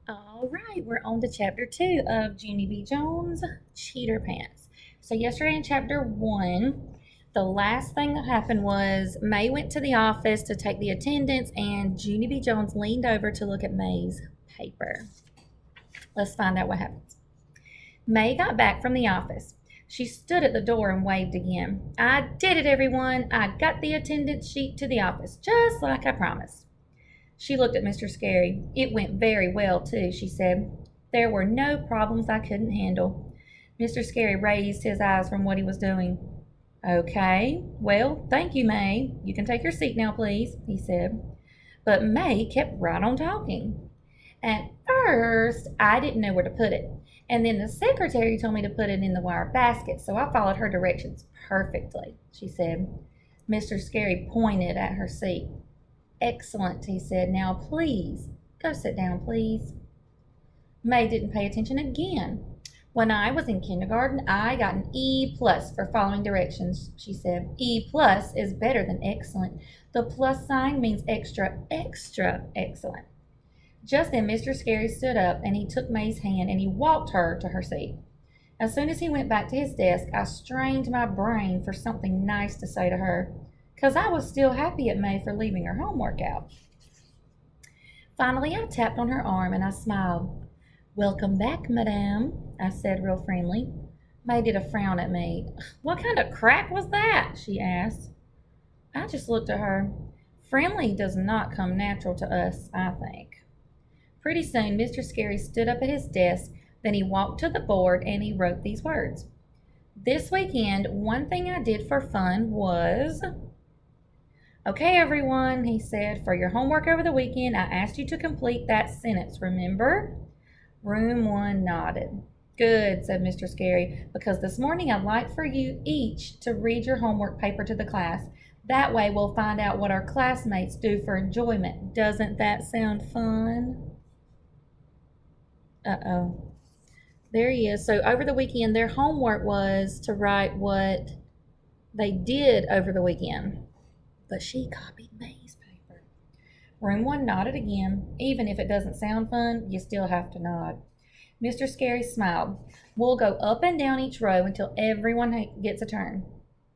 All right, we're on to chapter 2 of Junie B. Jones' Cheater Pants. So, yesterday in chapter 1, the last thing that happened was May went to the office to take the attendance, and Junie B. Jones leaned over to look at May's paper. Let's find out what happens. May got back from the office. She stood at the door and waved again. I did it, everyone. I got the attendance sheet to the office, just like I promised. She looked at Mr. Scary. It went very well, too, she said. There were no problems I couldn't handle. Mr. Scary raised his eyes from what he was doing. Okay, well, thank you, May. You can take your seat now, please, he said. But May kept right on talking. At first, I didn't know where to put it. And then the secretary told me to put it in the wire basket, so I followed her directions perfectly, she said. Mr. Scary pointed at her seat. Excellent, he said. Now, please, go sit down, please. May didn't pay attention again. When I was in kindergarten, I got an E plus for following directions, she said. E plus is better than excellent. The plus sign means extra, extra excellent. Just then, Mr. Scary stood up and he took May's hand and he walked her to her seat. As soon as he went back to his desk, I strained my brain for something nice to say to her, because I was still happy at May for leaving her homework out. Finally, I tapped on her arm and I smiled. Welcome back, madame, I said real friendly. May did a frown at me. What kind of crack was that? She asked. I just looked at her. Friendly does not come natural to us, I think. Pretty soon, Mr. Scary stood up at his desk, then he walked to the board and he wrote these words. This weekend, one thing I did for fun was... Okay, everyone, he said, for your homework over the weekend, I asked you to complete that sentence, remember? Room 1 nodded. Good, said Mr. Scary, because this morning I'd like for you each to read your homework paper to the class. That way we'll find out what our classmates do for enjoyment. Doesn't that sound fun? Uh-oh. There he is. So over the weekend, their homework was to write what they did over the weekend. But she copied May's paper. Room 1 nodded again. Even if it doesn't sound fun, you still have to nod. Mr. Scary smiled. We'll go up and down each row until everyone gets a turn.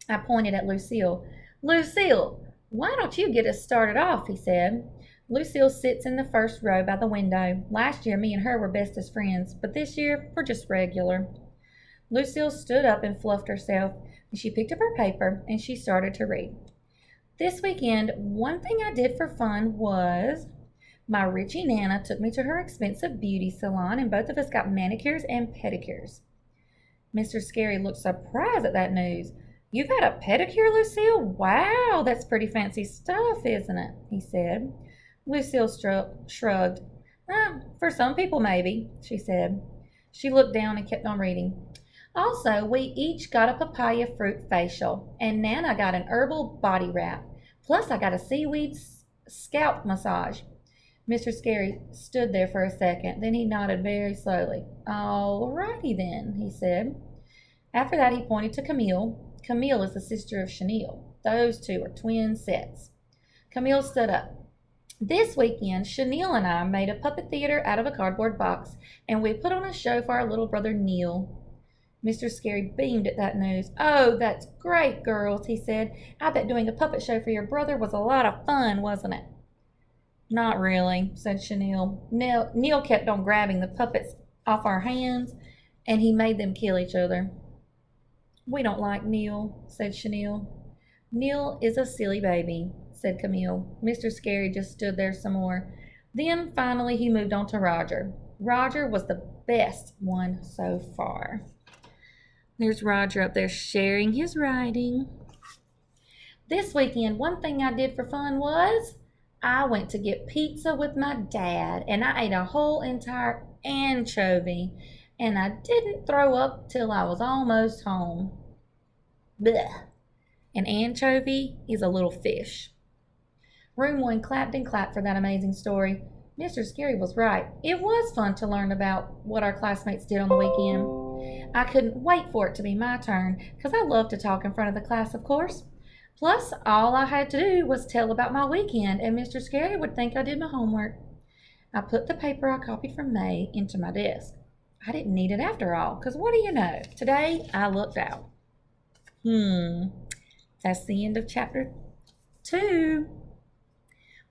I pointed at Lucille. Lucille, why don't you get us started off, he said. Lucille sits in the first row by the window. Last year, me and her were bestest friends, but this year, we're just regular. Lucille stood up and fluffed herself. She picked up her paper, and she started to read. This weekend, one thing I did for fun was my Richie Nana took me to her expensive beauty salon, and both of us got manicures and pedicures. Mr. Scary looked surprised at that news. You got a pedicure, Lucille? Wow, that's pretty fancy stuff, isn't it? He said. Lucille shrugged. For some people, maybe, she said. She looked down and kept on reading. Also, we each got a papaya fruit facial, and Nana got an herbal body wrap. Plus, I got a seaweed scalp massage. Mr. Scary stood there for a second. Then he nodded very slowly. All righty then, he said. After that, he pointed to Camille. Camille is the sister of Chenille. Those two are twin sets. Camille stood up. This weekend, Chenille and I made a puppet theater out of a cardboard box, and we put on a show for our little brother Neil. Mr. Scary beamed at that news. Oh, that's great, girls, he said. I bet doing a puppet show for your brother was a lot of fun, wasn't it? Not really, said Chenille. Neil kept on grabbing the puppets off our hands, and he made them kill each other. We don't like Neil, said Chenille. Neil is a silly baby, said Camille. Mr. Scary just stood there some more. Then, finally, he moved on to Roger. Roger was the best one so far. There's Roger up there sharing his writing. This weekend, one thing I did for fun was I went to get pizza with my dad, and I ate a whole entire anchovy, and I didn't throw up till I was almost home. Blech. An anchovy is a little fish. Room 1 clapped and clapped for that amazing story. Mr. Scary was right. It was fun to learn about what our classmates did on the weekend. I couldn't wait for it to be my turn, because I love to talk in front of the class, of course. Plus, all I had to do was tell about my weekend, and Mr. Scary would think I did my homework. I put the paper I copied from May into my desk. I didn't need it after all, because what do you know? Today I looked out. That's the end of chapter 2.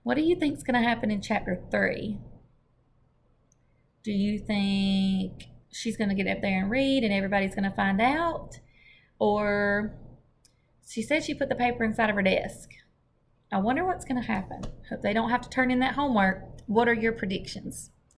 What do you think's going to happen in chapter 3? Do you think she's going to get up there and read and everybody's going to find out? Or she said she put the paper inside of her desk. I wonder what's going to happen. Hope they don't have to turn in that homework. What are your predictions?